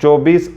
24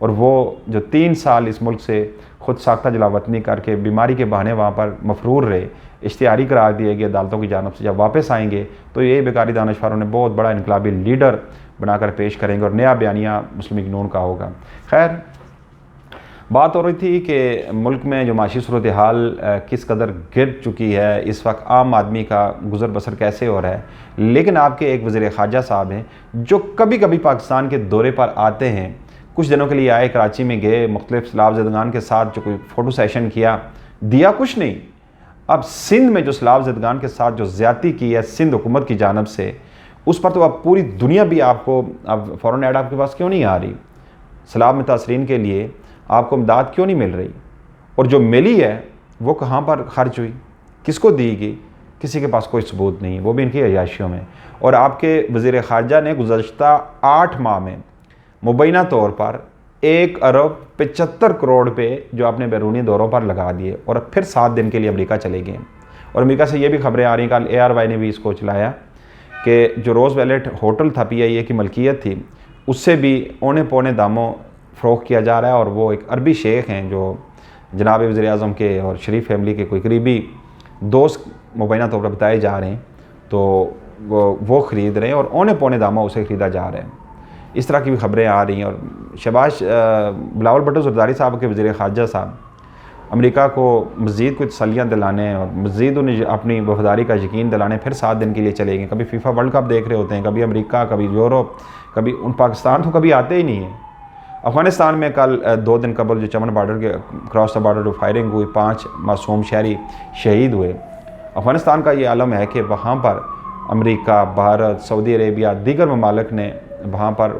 اور وہ جو 3 سال اس ملک سے خود ساختہ جلا وطنی کر کے بیماری کے بہانے وہاں پر مفرور رہے، اشتہاری قرار دیے گئے عدالتوں کی جانب سے، جب واپس آئیں گے تو یہ بیکاری دانشوروں نے بہت بڑا انقلابی لیڈر بنا کر پیش کریں گے اور نیا بیانیہ مسلم لیگ نون کا ہوگا۔ خیر، بات ہو رہی تھی کہ ملک میں جو معاشی صورتحال کس قدر گر چکی ہے، اس وقت عام آدمی کا گزر بسر کیسے ہو رہا ہے، لیکن آپ کے ایک وزیر خارجہ صاحب ہیں جو کبھی کبھی پاکستان کے دورے پر آتے ہیں، کچھ دنوں کے لیے آئے، کراچی میں گئے، مختلف سیلاب زدگان کے ساتھ جو کوئی فوٹو سیشن کیا، دیا کچھ نہیں۔ اب سندھ میں جو سیلاب زدگان کے ساتھ جو زیادتی کی ہے سندھ حکومت کی جانب سے، اس پر تو اب پوری دنیا بھی آپ کو اب فوراً ایڈ آپ کے پاس کیوں نہیں آ رہی؟ سیلاب متاثرین کے لیے آپ کو امداد کیوں نہیں مل رہی؟ اور جو ملی ہے وہ کہاں پر خرچ ہوئی، کس کو دی گئی؟ کسی کے پاس کوئی ثبوت نہیں، وہ بھی ان کی عیاشیوں میں۔ اور آپ کے وزیر خارجہ نے گزشتہ 8 ماہ میں مبینہ طور پر 1.75 ارب روپے جو اپنے بیرونی دوروں پر لگا دیے، اور پھر 7 دن کے لیے امریکہ چلے گئے۔ اور امریکہ سے یہ بھی خبریں آ رہی ہیں، کل ARY نے بھی اس کو چلایا کہ جو روز ویلٹ ہوٹل تھا PIA کی ملکیت تھی، اس سے بھی اونے پونے داموں فروخت کیا جا رہا ہے، اور وہ ایک عربی شیخ ہیں جو جناب وزیر اعظم کے اور شریف فیملی کے کوئی قریبی دوست مبینہ طور پر بتائے جا رہے ہیں، تو وہ خرید رہے ہیں اور اونے پونے داموں اسے خریدا جا رہا ہے۔ اس طرح کی بھی خبریں آ رہی ہیں۔ اور شہباز بلاول بھٹو زرداری صاحب کے وزیر خارجہ صاحب امریکہ کو مزید کچھ تسلیاں دلانے اور مزید انہیں اپنی وفاداری کا یقین دلانے پھر 7 دن کے لیے چلے گئے۔ کبھی FIFA ورلڈ کپ دیکھ رہے ہوتے ہیں، کبھی امریکہ، کبھی یورپ، کبھی پاکستان تو کبھی آتے ہی نہیں ہیں۔ افغانستان میں کل 2 دن قبل جو چمن بارڈر کے کراس دا بارڈر فائرنگ ہوئی، 5 معصوم شہری شہید ہوئے۔ افغانستان کا یہ عالم ہے کہ وہاں پر امریکہ، بھارت، سعودی عربیہ، دیگر ممالک نے وہاں پر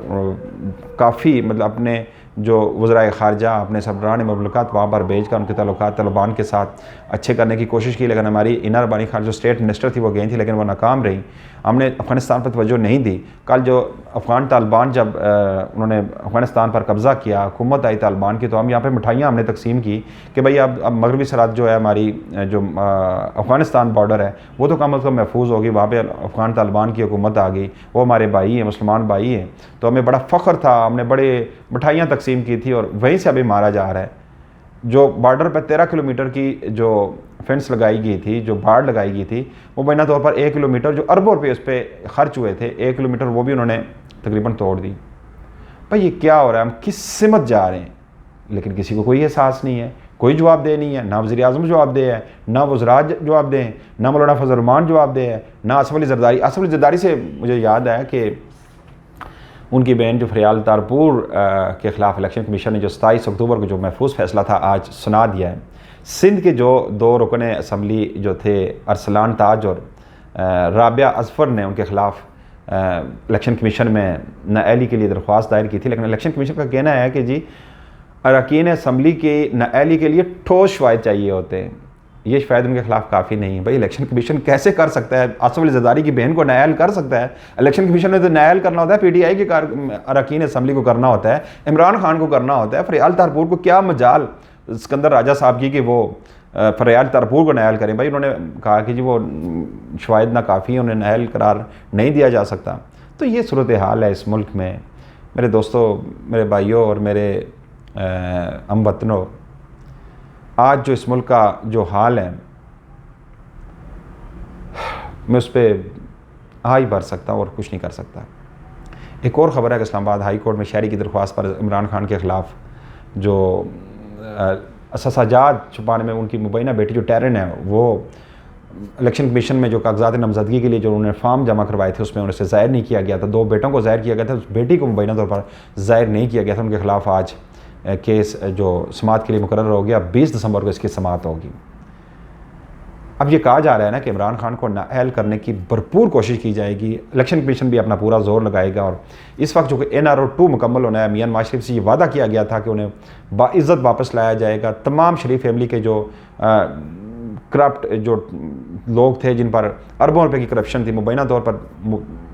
کافی اپنے جو وزرائے خارجہ، اپنے سربراہان مملکت وہاں پر بھیج کر ان کے تعلقات طالبان کے ساتھ اچھے کرنے کی کوشش کی، لیکن ہماری انر بانی خان جو اسٹیٹ منسٹر تھی وہ گئی تھی لیکن وہ ناکام رہی۔ ہم نے افغانستان پر توجہ نہیں دی۔ کل جو افغان طالبان جب انہوں نے افغانستان پر قبضہ کیا، حکومت آئی طالبان کی، تو ہم یہاں پہ مٹھائیاں ہم نے تقسیم کی کہ بھئی اب مغربی سرحد جو ہے ہماری جو افغانستان بارڈر ہے وہ تو کم از کم محفوظ ہوگی، وہاں پہ افغان طالبان کی حکومت آ گئی، وہ ہمارے بھائی ہیں، مسلمان بھائی ہیں، تو ہمیں بڑا فخر تھا، ہم نے بڑے مٹھائیاں تقسیم کی تھی، اور وہیں سے ابھی مارا جا رہا ہے۔ جو بارڈر پہ 13 کلومیٹر کی جو فینس لگائی گئی تھی، جو بارڈ لگائی گئی تھی، مبینہ طور پر 1 کلومیٹر جو اربوں روپے اس پہ خرچ ہوئے تھے، 1 کلومیٹر وہ بھی انہوں نے تقریباً توڑ دی۔ بھائی یہ کیا ہو رہا ہے؟ ہم کس سمت جا رہے ہیں؟ لیکن کسی کو کوئی احساس نہیں ہے، کوئی جواب دہ نہیں ہے، نہ وزیر اعظم جواب دہ ہے، نہ وزراء جواب دہ ہیں، نہ مولانا فضل الرحمان جواب دہ ہے، نہ آصف علی زرداری۔ آصف علی زرداری سے مجھے یاد ہے کہ ان کی بہن جو فریال تارپور کے خلاف الیکشن کمیشن نے جو 27 اکتوبر کو جو محفوظ فیصلہ تھا آج سنا دیا ہے۔ سندھ کے جو 2 رکن اسمبلی جو تھے ارسلان تاج اور رابعہ اظفر نے ان کے خلاف الیکشن کمیشن میں نااہلی کے لیے درخواست دائر کی تھی، لیکن الیکشن کمیشن کا کہنا ہے کہ جی اراکین اسمبلی کی نااہلی کے لیے ٹھوس شواہد چاہیے ہوتے ہیں، یہ شاید ان کے خلاف کافی نہیں ہے۔ بھائی الیکشن کمیشن کیسے کر سکتا ہے؟ آصف علی زرداری کی بہن کو نااہل کر سکتا ہے؟ الیکشن کمیشن نے تو نااہل کرنا ہوتا ہے، PTI کے اراکین اسمبلی کو کرنا ہوتا ہے، عمران خان کو کرنا ہوتا ہے۔ فریال تارپور کو کیا مجال اسکندر راجہ صاحب کی کہ وہ فریال تارپور کو نااہل کریں؟ بھائی انہوں نے کہا کہ جی وہ شواہد ناکافی ہیں، انہیں نااہل قرار نہیں دیا جا سکتا۔ تو یہ صورتحال ہے اس ملک میں۔ میرے دوستوں، میرے بھائیوں اور میرے ہم وطنوں، آج جو اس ملک کا جو حال ہے میں اس پہ ہی بھر سکتا ہوں اور کچھ نہیں کر سکتا۔ ایک اور خبر ہے کہ اسلام آباد ہائی کورٹ میں شہری کی درخواست پر عمران خان کے خلاف جو اثاثاجات چھپانے میں ان کی مبینہ بیٹی جو ٹیرن ہے، وہ الیکشن کمیشن میں جو کاغذات نامزدگی کے لیے جو انہوں نے فارم جمع کروائے تھے اس میں انہیں سے ظاہر نہیں کیا گیا تھا۔ 2 بیٹوں کو ظاہر کیا گیا تھا، اس بیٹی کو مبینہ طور پر ظاہر نہیں کیا گیا تھا۔ ان کے خلاف آج کیس جو سماعت کے لیے مقرر ہو گیا، 20 دسمبر کو اس کی سماعت ہوگی۔ اب یہ کہا جا رہا ہے نا کہ عمران خان کو نااہل کرنے کی بھرپور کوشش کی جائے گی، الیکشن کمیشن بھی اپنا پورا زور لگائے گا، اور اس وقت جو کہ NRO 2 مکمل ہونا ہے، میاں نواز شریف سے یہ وعدہ کیا گیا تھا کہ انہیں باعزت واپس لایا جائے گا۔ تمام شریف فیملی کے جو کرپٹ جو لوگ تھے جن پر اربوں روپے کی کرپشن تھی، مبینہ طور پر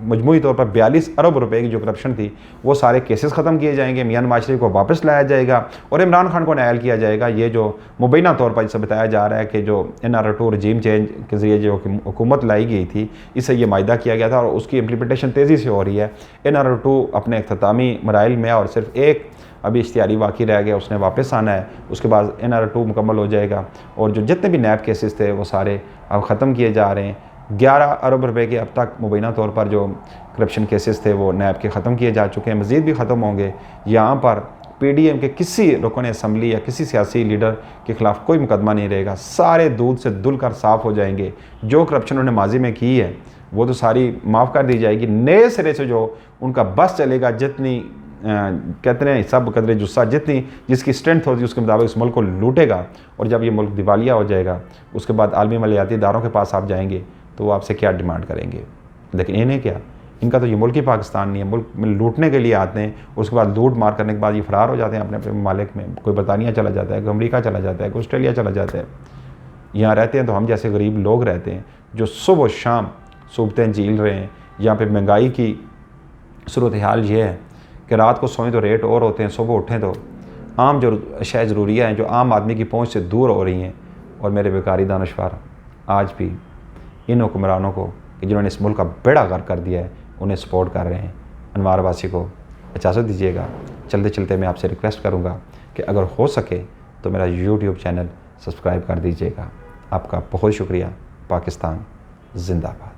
مجموعی طور پر 42 ارب روپے کی جو کرپشن تھی، وہ سارے کیسز ختم کیے جائیں گے، میاں نواز شریف کو واپس لایا جائے گا اور عمران خان کو نااہل کیا جائے گا۔ یہ جو مبینہ طور پر اسے بتایا جا رہا ہے کہ جو NRO 2 رجیم چینج کے ذریعے جو حکومت لائی گئی تھی، اس سے یہ معاہدہ کیا گیا تھا اور اس کی امپلیمنٹیشن تیزی سے ہو رہی ہے۔ NRO 2 اپنے اختتامی مراحل میں اور صرف ایک ابھی اشتہاری باقی رہ گیا، اس نے واپس آنا ہے، اس کے بعد NR2 مکمل ہو جائے گا، اور جو جتنے بھی نیب کیسز تھے وہ سارے اب ختم کیے جا رہے ہیں۔ 11 ارب روپے کے اب تک مبینہ طور پر جو کرپشن کیسز تھے وہ نیب کے ختم کیے جا چکے ہیں، مزید بھی ختم ہوں گے۔ یہاں پر PDM کے کسی رکن اسمبلی یا کسی سیاسی لیڈر کے خلاف کوئی مقدمہ نہیں رہے گا، سارے دودھ سے دھل کر صاف ہو جائیں گے۔ جو کرپشن انہوں نے ماضی میں کی ہے وہ تو ساری معاف کر دی جائے گی، نئے سرے سے جو ان کا بس چلے گا، جتنی کہتے ہیں سب قدر جثہ، جتنی جس کی اسٹرینتھ ہوتی ہے اس کے مطابق اس ملک کو لوٹے گا، اور جب یہ ملک دیوالیہ ہو جائے گا اس کے بعد عالمی مالیاتی اداروں کے پاس آپ جائیں گے تو وہ آپ سے کیا ڈیمانڈ کریں گے؟ لیکن انہیں کیا، ان کا تو یہ ملک ہی پاکستان نہیں ہے، ملک میں لوٹنے کے لیے آتے ہیں، اس کے بعد لوٹ مار کرنے کے بعد یہ فرار ہو جاتے ہیں اپنے اپنے ممالک میں، کوئی برطانیہ چلا جاتا ہے، کوئی امریکہ چلا جاتا ہے، کوئی آسٹریلیا چلا جاتا ہے۔ یہاں رہتے ہیں تو ہم جیسے غریب لوگ رہتے ہیں جو صبح و شام صوبتیں جھیل رہے ہیں۔ یہاں پہ مہنگائی کی صورتحال یہ ہے کہ رات کو سوئیں تو ریٹ اور ہوتے ہیں، صبح اٹھیں تو عام جو اشیاء ضروریہ ہیں جو عام آدمی کی پہنچ سے دور ہو رہی ہیں، اور میرے بیکاری دانشور آج بھی ان حکمرانوں کو کہ جنہوں نے اس ملک کا بیڑا غرق کر دیا ہے انہیں سپورٹ کر رہے ہیں۔ انوار عباسی کو اجازت دیجیے گا، چلتے چلتے میں آپ سے ریکویسٹ کروں گا کہ اگر ہو سکے تو میرا YouTube چینل سبسکرائب کر دیجیے گا۔ آپ کا بہت شکریہ۔ پاکستان زندہ باد۔